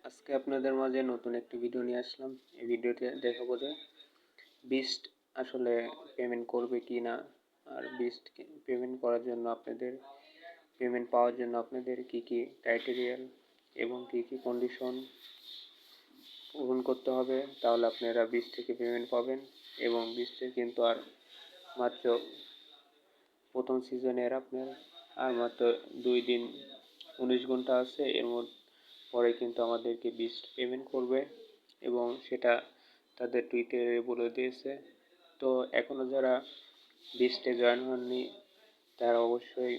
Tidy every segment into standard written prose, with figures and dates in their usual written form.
আজকে আপনাদের মাঝে নতুন একটি ভিডিও নিয়ে আসলাম। এই ভিডিওতে দেখাবো যে বিস্ট আসলে পেমেন্ট করবে কি না, আর বিস্ট পেমেন্ট করার জন্য পেমেন্ট পাওয়ার জন্য আপনাদের কি কি ক্রাইটেরিয়া এবং কি কি কন্ডিশন পূরণ করতে হবে, তাহলে আপনারা বিস্ট থেকে পেমেন্ট পাবেন। এবং বিস্টের কিন্তু আর মাত্র প্রথম সিজনের আপনার আর মাত্র 2 দিন 19 ঘন্টা আছে। এর পরে কিন্তু আমাদেরকে বিস্ট পেমেন্ট করবে এবং সেটা তাদের টুইটারে বলে দিয়েছে। তো এখনও যারা বিস্টে জয়েন হননি তারা অবশ্যই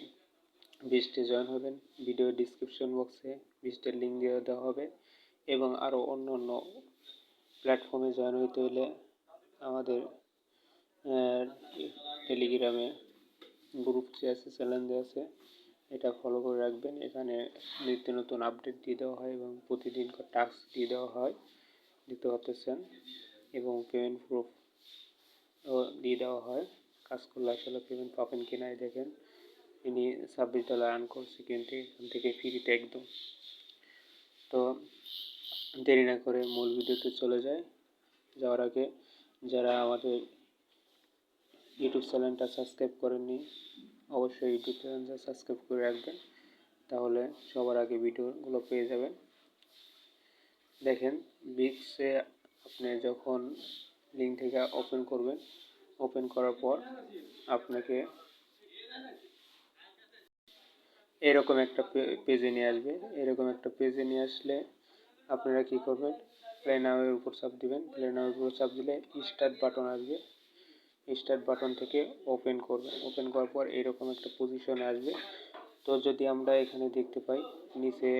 বিস্টে জয়েন হবেন। ভিডিও ডিসক্রিপশন বক্সে বিস্টের লিঙ্ক দিয়ে দেওয়া হবে। এবং আরও অন্য অন্য প্ল্যাটফর্মে জয়েন হইতে হলে আমাদের টেলিগ্রামে গ্রুপ যে আছে, চ্যানেল আছে, এটা ফলো করে রাখবেন। এখানে নিত্য নতুন আপডেট দিয়ে দেওয়া হয় এবং প্রতিদিন টাস্ক দিয়ে দেওয়া হয়, দিতে পারতেছেন। এবং পেমেন্ট প্রুফ দিয়ে দেওয়া হয়। কাজ করলে আসলে পেমেন্ট পাবেন কিনা দেখেন। ইনি $26 আর্ন করছে কিন্তু এখান থেকে ফ্রিতে একদম। তো দেরি না করে মূল ভিডিওতে চলে যাওয়ার আগে যারা আমাদের ইউটিউব চ্যানেলটা সাবস্ক্রাইব করেননি অবশ্যই ইউটিউব চ্যানেলটা সাবস্ক্রাইব করে রাখবেন, তাহলে সবার আগে ভিডিওগুলো পেয়ে যাবেন। দেখেন, বিক্সে আপনি যখন লিঙ্ক থেকে ওপেন করবেন, ওপেন করার পর আপনাকে এরকম একটা পেজে নিয়ে আসবে। এরকম একটা পেজে নিয়ে আসলে আপনারা কি করবেন, প্লে নাওয়ের উপর চাপ দিবেন। প্লে নাওয়ের উপর চাপ দিলে স্টার্ট বাটন আসবে। স্টার্ট বাটন থেকে ওপেন করবেন। ওপেন করার পর এরকম একটা পজিশনে আসবে। তো যদি আমরা এখানে দেখতে পাই নিচে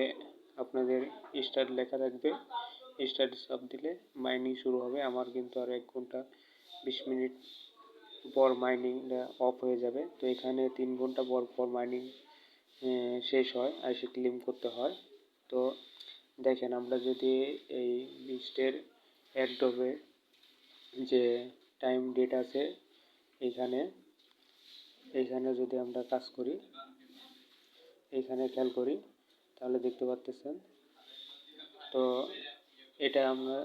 আপনাদের স্টার্ট লেখা থাকবে, স্টার্ট চাপ দিলে মাইনিং শুরু হবে। আমার কিন্তু আর 1 ঘন্টা 20 মিনিট পর মাইনিংটা অফ হয়ে যাবে। তো এখানে 3 ঘন্টা পর পর মাইনিং শেষ হয় আর সে ক্লেম করতে হয়। তো দেখেন, আমরা যদি এই বিস্টের একডবে যে টাইম ডেট আছে এইখানে যদি আমরা কাজ করি, এইখানে খেয়াল করি, তাহলে দেখতে পাচ্ছেন। তো এটা আমরা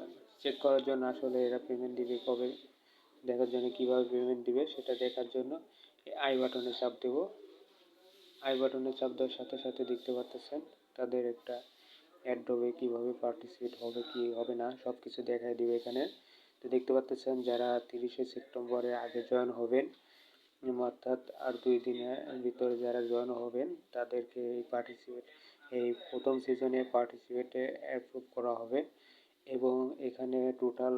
চেক করার জন্য আসলে এরা পেমেন্ট দিবে কবে দেখার জন্য, কিভাবে পেমেন্ট দিবে সেটা দেখার জন্য আই বাটনে চাপ দেব। আই বাটনে চাপ দেওয়ার সাথে সাথে দেখতে পাচ্ছেন তাদের একটা অ্যাডবে কিভাবে পার্টিসিপেট হবে কি হবে না সব কিছু দেখাই দিবে এখানে। তো দেখতে পাচ্ছেন যারা 30শে সেপ্টেম্বরের আগে জয়েন হবেন, অর্থাৎ আর 2 দিনের ভিতরে যারা জয়েন হবেন তাদেরকে এই প্রথম সিজনে পার্টিসিপেটে অ্যাপ্রুভ করা হবে। এবং এখানে টোটাল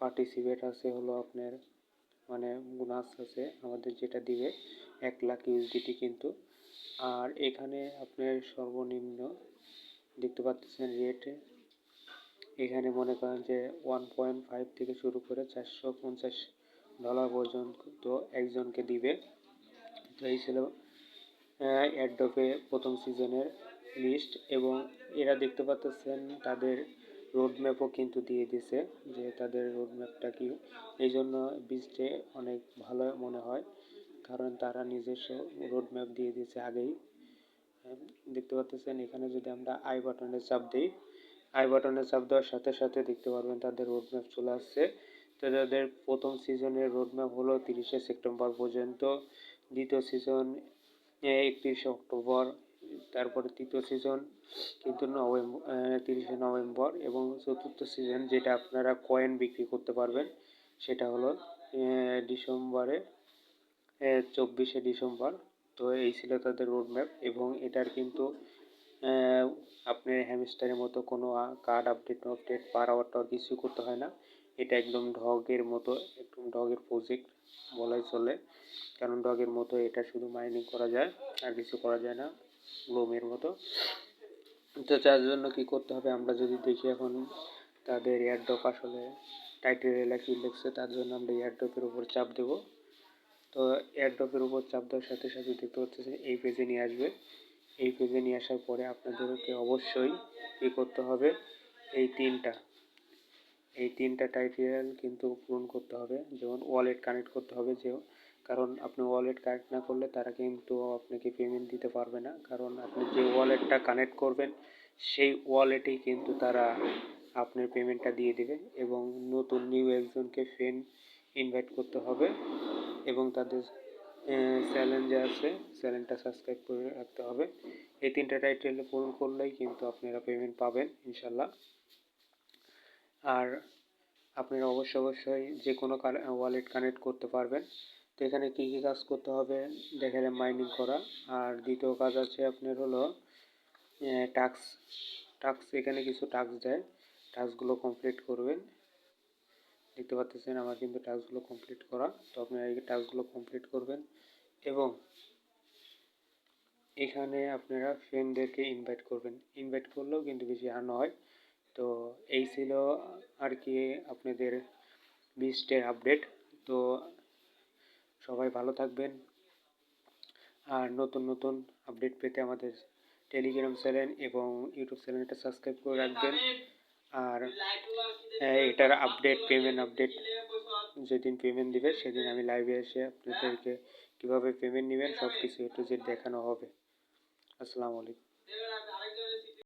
পার্টিসিপেট আছে হলো আপনার মানে বোনাস আছে আমাদের যেটা দিবে 1 লাখ USDT কিন্তু। আর এখানে আপনার সর্বনিম্ন দেখতে পাচ্ছেন রেট, এখানে মনে করেন যে 1.5 থেকে শুরু করে $450 পর্যন্ত একজনকে দিবে। তো এই ছিল অ্যাডোবে প্রথম সিজনের লিস্ট। এবং এরা দেখতে পাচ্ছেন তাদের রোডম্যাপও কিন্তু দিয়ে দিছে যে তাদের রোডম্যাপটা কি। এই জন্য বিস্টে অনেক ভালো মনে হয়, কারণ তারা নিজস্ব রোডম্যাপ দিয়ে দিয়েছে আগেই। দেখতে পাচ্ছেন এখানে যদি আমরা আই বাটনে চাপ দিই, আই বাটনে চাপ দেওয়ার সাথে সাথে দেখতে পারবেন তাদের রোডম্যাপ চলে আসছে। তো তাদের প্রথম সিজনের রোডম্যাপ হলো 30শে সেপ্টেম্বর পর্যন্ত, দ্বিতীয় সিজন 31শে অক্টোবর, তারপরে তৃতীয় সিজন কিন্তু 30শে নভেম্বর, এবং চতুর্থ সিজন যেটা আপনারা কয়েন বিক্রি করতে পারবেন সেটা হলো ডিসেম্বরে 24শে ডিসেম্বর। তো এই ছিল তাদের রোডম্যাপ। এবং এটার কিন্তু আপনার হ্যামস্টারের মতো কোনো কার্ড আপডেট পার আওয়ার কিছু করতে হয় না। এটা একদম ডগের মতো, একদম ডগের প্রজেক্ট বলাই চলে, কারণ ডগের মতো এটা শুধু মাইনিং করা যায় আর কিছু করা যায় না, গ্লোমের মতো। তো তার জন্য কি করতে হবে আমরা যদি দেখি, এখন তাদের এয়ারড্রপ আসলে টাইটেল কি লিখছে, তার জন্য আমরা এয়ারড্রপের উপর চাপ দেব। তো এয়ারড্রপের উপর চাপ দেওয়ার সাথে সাথে দেখতে পাচ্ছি এই পেজে নিয়ে আসবে। এই পেজে নিয়ে আসার পরে আপনাদেরকে অবশ্যই কী করতে হবে, এই তিনটা টাইটেল কিন্তু পূরণ করতে হবে। যেমন ওয়ালেট কানেক্ট করতে হবে, কারণ আপনি ওয়ালেট কানেক্ট না করলে তারা কিন্তু আপনাকে পেমেন্ট দিতে পারবে না। কারণ আপনি যে ওয়ালেটটা কানেক্ট করবেন সেই ওয়ালেটেই কিন্তু তারা আপনার পেমেন্টটা দিয়ে দেবে এবং নতুন নিউ একজনকে ফ্রেন্ড ইনভাইট করতে হবে এবং তাদের চ্যানেল যে আছে চ্যানেলটা সাবস্ক্রাইব করে রাখতে হবে। এই 3টা টাইটেল পূরণ করলেই কিন্তু আপনারা পেমেন্ট পাবেন ইনশাল্লাহ। আর আপনারা অবশ্যই যে কোনো ওয়ালেট কানেক্ট করতে পারবেন। তো এখানে কী কী কাজ করতে হবে দেখালাম, মাইনিং করা। আর দ্বিতীয় কাজ আছে আপনার হলো টাস্ক। এখানে কিছু টাস্ক দেয়, টাস্কগুলো কমপ্লিট করবেন। দেখতে পাচ্ছেন আমার কিন্তু টাস্কগুলো কমপ্লিট করা। তো আপনারা এই টাস্কগুলো কমপ্লিট করবেন এবং এখানে আপনারা ফ্রেন্ডদেরকে ইনভাইট করবেন। ইনভাইট করলেও কিন্তু বেশি আর্ন হয়। তো এই ছিল আর কি আপনাদের 20টার আপডেট। তো সবাই ভালো থাকবেন। আর নতুন নতুন আপডেট পেতে আমাদের টেলিগ্রাম চ্যানেল এবং ইউটিউব চ্যানেলটা সাবস্ক্রাইব করে রাখবেন। আর এটার আপডেট, পেমেন্ট আপডেট যেদিন পেমেন্ট দিবে সেদিন আমি লাইভে এসে আপনাদেরকে কীভাবে পেমেন্ট নেবেন সব কিছু A to Z দেখানো হবে। আসসালামু আলাইকুম।